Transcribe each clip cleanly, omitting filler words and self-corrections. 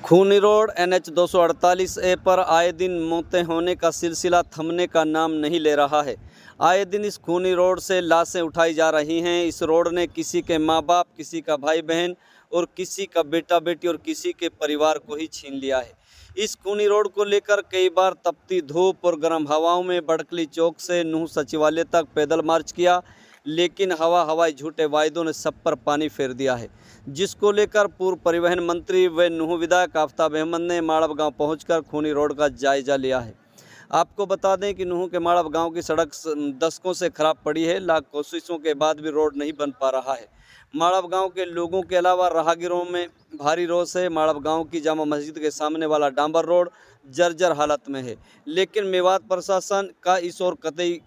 खूनी road NH 248 ए पर आए दिन मौतें होने का सिलसिला थमने का नाम नहीं ले रहा है। आए दिन इस खूनी रोड से लाशें उठाई जा रही हैं। इस रोड ने किसी के माँ बाप, किसी का भाई बहन और किसी का बेटा बेटी और किसी के परिवार को ही छीन लिया है। इस खूनी रोड को लेकर कई बार तपती धूप और गर्म हवाओं में बड़कली चौक से नूह सचिवालय तक पैदल मार्च किया, लेकिन हवाई झूठे वायदों ने सब पर पानी फेर दिया है, जिसको लेकर पूर्व परिवहन मंत्री व नूह विधायक आफताब अहमद ने माड़व गांव पहुंचकर खूनी रोड का जायजा लिया है। आपको बता दें कि नूह के माड़व गांव की सड़क दशकों से खराब पड़ी है। लाख कोशिशों के बाद भी रोड नहीं बन पा रहा है। माड़व गांव के लोगों के अलावा राहगीरों में भारी रोष है। माड़व गांव की जामा मस्जिद के सामने वाला डांबर रोड जर्जर हालत में है, लेकिन मेवात प्रशासन का इस ओर कतई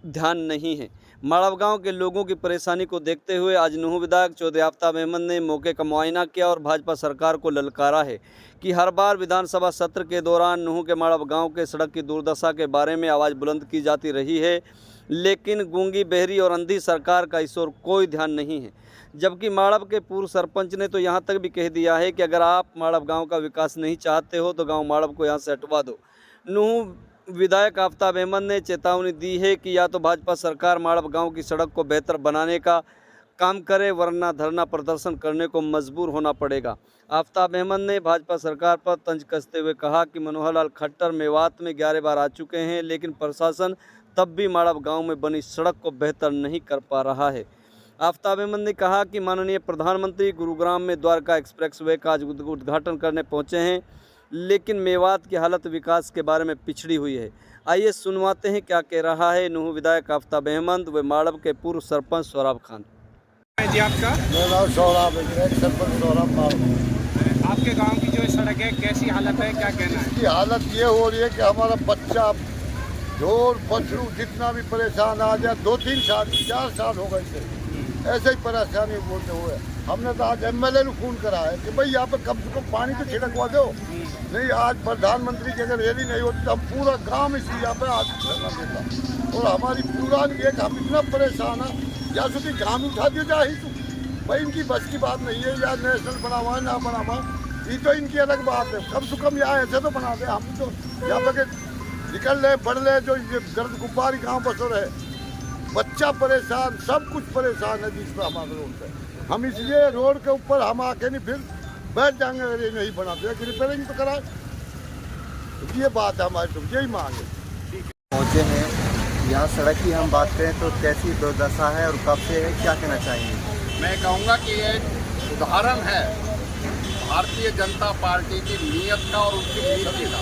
ध्यान नहीं है। माड़व गांव के लोगों की परेशानी को देखते हुए आज नूह विधायक चौधरी आफताब अहमद ने मौके का मुआयना किया और भाजपा सरकार को ललकारा है कि हर बार विधानसभा सत्र के दौरान नूह के माड़व गांव के सड़क की दुर्दशा के बारे में आवाज़ बुलंद की जाती रही है, लेकिन गूंगी, बहरी और अंधी सरकार का इस ओर कोई ध्यान नहीं है। जबकि माड़व के पूर्व सरपंच ने तो यहाँ तक भी कह दिया है कि अगर आप माड़व गाँव का विकास नहीं चाहते हो तो गाँव माड़व को यहाँ से हटवा दो। नूह विधायक आफताब अहमद ने चेतावनी दी है कि या तो भाजपा सरकार माड़व गांव की सड़क को बेहतर बनाने का काम करे, वरना धरना प्रदर्शन करने को मजबूर होना पड़ेगा। आफताब अहमद ने भाजपा सरकार पर तंज कसते हुए कहा कि मनोहर लाल खट्टर मेवात में 11 बार आ चुके हैं, लेकिन प्रशासन तब भी माड़व गांव में बनी सड़क को बेहतर नहीं कर पा रहा है। आफताब अहमद ने कहा कि माननीय प्रधानमंत्री गुरुग्राम में द्वारका एक्सप्रेसवे का आज उद्घाटन करने पहुँचे हैं, लेकिन मेवात की हालत विकास के बारे में पिछड़ी हुई है। आइए सुनवाते हैं क्या कह रहा है नूह विधायक आफताब अहमद व माड़व के पूर्व सरपंच सोहराब खान। जी आपका? मेरा नाम सोहराब है, सरपंच सोहराब माड़व। आपके गांव की जो सड़क है कैसी हालत है, क्या कहना है? इसकी हालत ये हो रही है कि हमारा बच्चा, ढोर पशु जितना भी परेशान आ जाए, 2-3 साल 4 साल हो गए थे ऐसे ही परेशानी बोलते हुए। हमने तो आज MLA को फोन करा है कि भाई यहाँ पे कम से कम पानी तो छिड़कवा दो। नहीं, आज प्रधानमंत्री की अगर रैली नहीं होती तो हम पूरा गांव इसी यहाँ पे आज धरना देता। और हमारी पूरा एक हम इतना परेशान है, या सुधी गाँव उठा दिया जाए तू भाई, इनकी बस की बात नहीं है। या नेशनल बना हुआ है ना बना हुआ, ये तो इनकी अलग बात है। कम से कम यहाँ ऐसे तो बना दे। हम तो यहाँ पे निकल रहे बढ़ रहे, जो ये गर्द गुब्बारी गाँव बस रहे, बच्चा परेशान, सब कुछ परेशान है जिस पर हमारे रोड पे। हम इसलिए रोड के ऊपर हम आके नहीं फिर बैठ जाएंगे अगर ये नहीं बनाते, रिपेयरिंग तो कराए। ये बात है हमारी, तो यही मांग है। पहुँचे हैं यहाँ, सड़क की हम बात करें तो कैसी दुर्दशा है और कब से है, क्या कहना चाहेंगे? मैं कहूँगा कि ये उदाहरण है भारतीय जनता पार्टी की नीयत का और उसकी नीति का।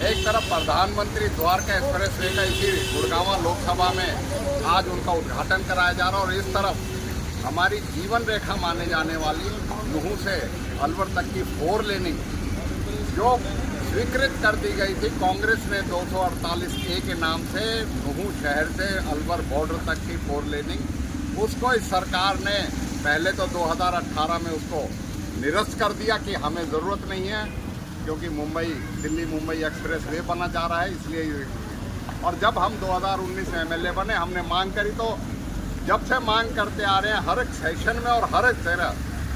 एक तरफ प्रधानमंत्री द्वारका एक्सप्रेसवे का इसी गुड़गांव लोकसभा में आज उनका उद्घाटन कराया जा रहा है, और इस तरफ हमारी जीवन रेखा माने जाने वाली नूह से अलवर तक की 4 लेनिंग जो स्वीकृत कर दी गई थी कांग्रेस ने 248A के नाम से, नूह शहर से अलवर बॉर्डर तक की 4 लेनिंग, उसको इस सरकार ने पहले तो 2018 में उसको निरस्त कर दिया कि हमें ज़रूरत नहीं है, क्योंकि दिल्ली मुंबई एक्सप्रेस वे बना जा रहा है, इसलिए। और जब हम 2019 में MLA बने, हमने मांग करी, तो जब से मांग करते आ रहे हैं हर एक सेशन में और हर एक तरह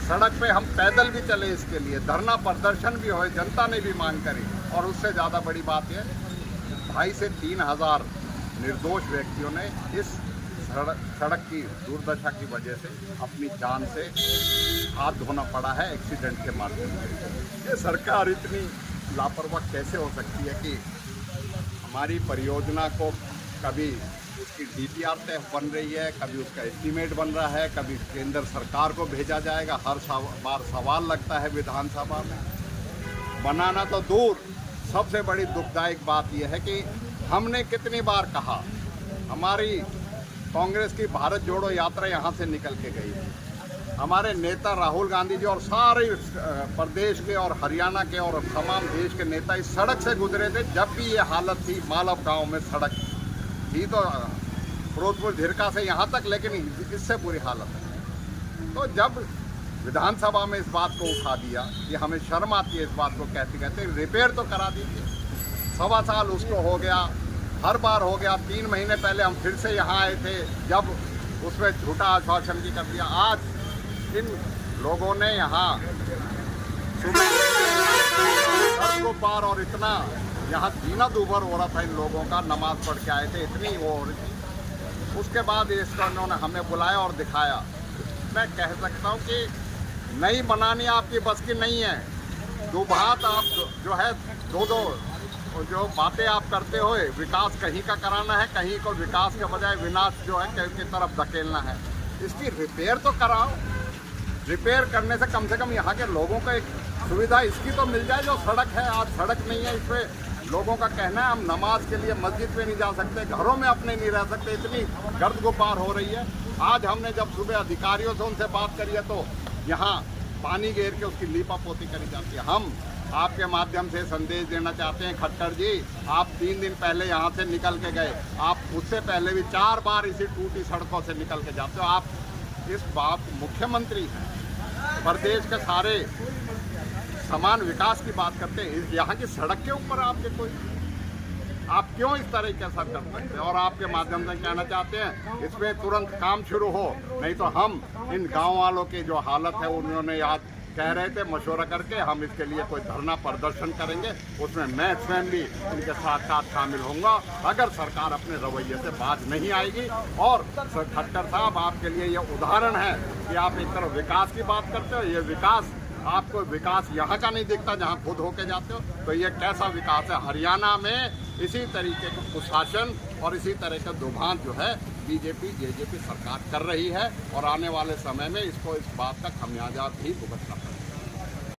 सड़क पे हम पैदल भी चले, इसके लिए धरना प्रदर्शन भी हुए, जनता ने भी मांग करी। और उससे ज़्यादा बड़ी बात है, 2,500 से 3,000 निर्दोष व्यक्तियों ने इस सड़क की दुर्दशा की वजह से अपनी जान से हाथ धोना पड़ा है एक्सीडेंट के माध्यम से। ये सरकार इतनी लापरवाह कैसे हो सकती है कि हमारी परियोजना को कभी उसकी DPR तय बन रही है, कभी उसका एस्टीमेट बन रहा है, कभी केंद्र सरकार को भेजा जाएगा, हर बार सवाल लगता है विधानसभा में। बनाना तो दूर, सबसे बड़ी दुखदायक बात यह है कि हमने कितनी बार कहा, हमारी कांग्रेस की भारत जोड़ो यात्रा यहाँ से निकल के गई है। हमारे नेता राहुल गांधी जी और सारे प्रदेश के और हरियाणा के और तमाम देश के नेता इस सड़क से गुजरे थे जब भी ये हालत थी। मालव गांव में सड़क थी तो फिरोजपुर झिरका से यहाँ तक, लेकिन इससे बुरी हालत है। तो जब विधानसभा में इस बात को उठा दिया कि हमें शर्म आती है इस बात को कहते कहते, रिपेयर तो करा दीजिए। 1.25 साल उसको हो गया, हर बार हो गया। 3 महीने पहले हम फिर से यहाँ आए थे, जब उसमें झूठा आश्वासन भी कर दिया। आज इन लोगों ने यहाँ सुबह गुबार और इतना यहाँ जीना दूभर हो रहा था इन लोगों का, नमाज पढ़ के आए थे, इतनी वो हो रही थी। उसके बाद इसका उन्होंने हमें बुलाया और दिखाया। मैं कह सकता हूँ कि नहीं बनानी आपकी बस की नहीं है। दो बात आप जो है दो जो बातें आप करते हो, विकास कहीं का कराना है, कहीं को विकास के बजाय विनाश जो है कहीं की तरफ धकेलना है। इसकी रिपेयर तो कराओ। रिपेयर करने से कम यहाँ के लोगों को एक सुविधा इसकी तो मिल जाए। जो सड़क है आज सड़क नहीं है, इस पर लोगों का कहना है हम नमाज के लिए मस्जिद में नहीं जा सकते, घरों में अपने नहीं रह सकते, इतनी गर्द गुबार हो रही है। आज हमने जब सुबह अधिकारियों से उनसे बात करी है तो यहाँ पानी घेर के उसकी लीपा पोती करी जाती है। हम आपके माध्यम से संदेश देना चाहते हैं, खट्टर जी आप 3 दिन पहले यहाँ से निकल के गए, आप उससे पहले भी 4 बार इसी टूटी सड़कों से निकल के जाते हो। आप इस बात मुख्यमंत्री हैं, प्रदेश के सारे समान विकास की बात करते हैं, यहाँ की सड़क के ऊपर आपके कोई आप क्यों इस तरह के असर कर सकते हैं? और आपके माध्यम से कहना चाहते हैं इसमें तुरंत काम शुरू हो, नहीं तो हम इन गांव वालों की जो हालत है उन्होंने याद कह रहे थे मशवरा करके हम इसके लिए कोई धरना प्रदर्शन करेंगे, उसमें मैं स्वयं भी इनके साथ साथ शामिल होऊंगा अगर सरकार अपने रवैये से बाज नहीं आएगी। और खट्टर साहब आपके लिए ये उदाहरण है कि आप एक तरफ विकास की बात करते हो, ये विकास आपको विकास यहाँ का नहीं दिखता जहाँ खुद होके जाते हो, तो ये कैसा विकास है? हरियाणा में इसी तरीके का कुशासन और इसी तरह का दुभान जो है बीजेपी जेजेपी सरकार कर रही है और आने वाले समय में इसको इस बात का खमियाजा भी भुगतना पड़ेगा।